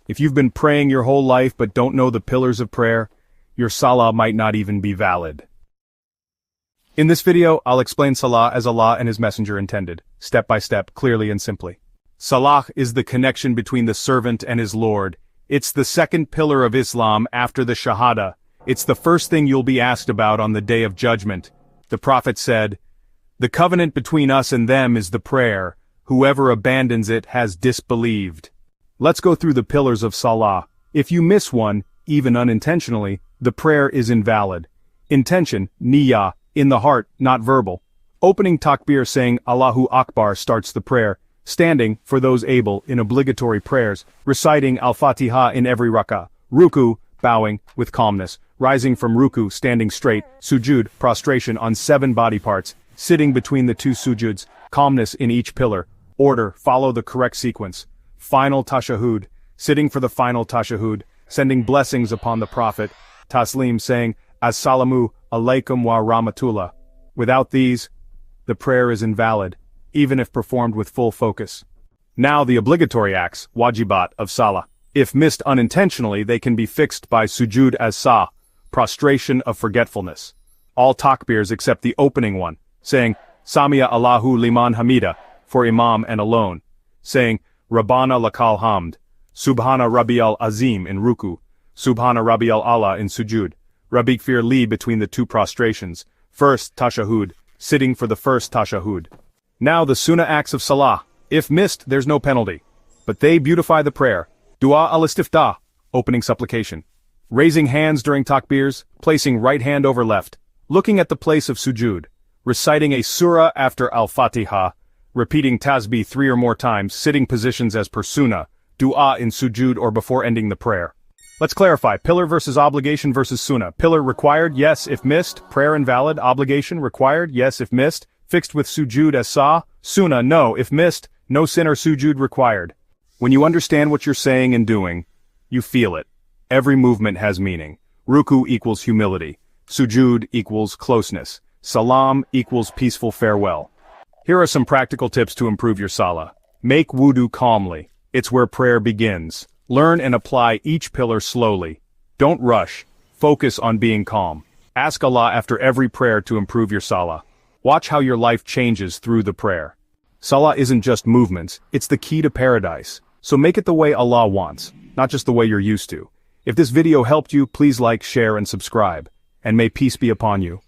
If you've been praying your whole life but don't know the pillars of prayer, your salah might not even be valid. In this video, I'll explain salah as Allah and His Messenger intended, step by step, clearly and simply. Salah is the connection between the servant and his Lord. It's the second pillar of Islam after the Shahada. It's the first thing you'll be asked about on the Day of Judgment. The Prophet said, "The covenant between us and them is the prayer. Whoever abandons it has disbelieved." Let's go through the pillars of salah. If you miss one, even unintentionally, the prayer is invalid. Intention, niyyah, in the heart, not verbal. Opening takbir saying Allahu Akbar starts the prayer. Standing, for those able, in obligatory prayers, reciting Al-Fatiha in every rak'ah. Ruku, bowing, with calmness. Rising from ruku, standing straight. Sujud, prostration on 7 body parts. Sitting between the 2 sujuds. Calmness in each pillar. Order, follow the correct sequence. Final tashahhud, sitting for the final tashahhud. Sending blessings upon the Prophet. Tasleem, saying, Assalamu alaikum wa rahmatullah. Without these, the prayer is invalid, even if performed with full focus. Now the obligatory acts, wājibāt, of salah. If missed unintentionally, they can be fixed by sujud as-sah, prostration of forgetfulness. All takbirs except the opening one, saying, Sami'a Allahu liman hamida, for imam and alone. Saying, Rabbana lakal hamd, Subhana Rabbiyal Azim in ruku, Subhana Rabbiyal Allah in sujud, Rabbikfir li between the 2 prostrations, first tashahhud, sitting for the first tashahhud. Now the sunnah acts of salah. If missed, there's no penalty. But they beautify the prayer. Dua al-istiftah, opening supplication. Raising hands during takbirs, placing right hand over left. Looking at the place of sujud. Reciting a surah after al-Fatiha. Repeating tasbih 3 or more times, sitting positions as per sunnah. Dua in sujud or before ending the prayer. Let's clarify, pillar versus obligation versus sunnah. Pillar required, yes, if missed. Prayer invalid. Obligation required, yes, if missed. Fixed with sujud as-sah. Sunnah, no, if missed, no sin or sujud required. When you understand what you're saying and doing, you feel it. Every movement has meaning. Ruku equals humility. Sujud equals closeness. Salam equals peaceful farewell. Here are some practical tips to improve your salah. Make wudu calmly. It's where prayer begins. Learn and apply each pillar slowly. Don't rush. Focus on being calm. Ask Allah after every prayer to improve your salah. Watch how your life changes through the prayer. Salah isn't just movements, it's the key to paradise. So make it the way Allah wants, not just the way you're used to. If this video helped you, please like, share, and subscribe. And may peace be upon you.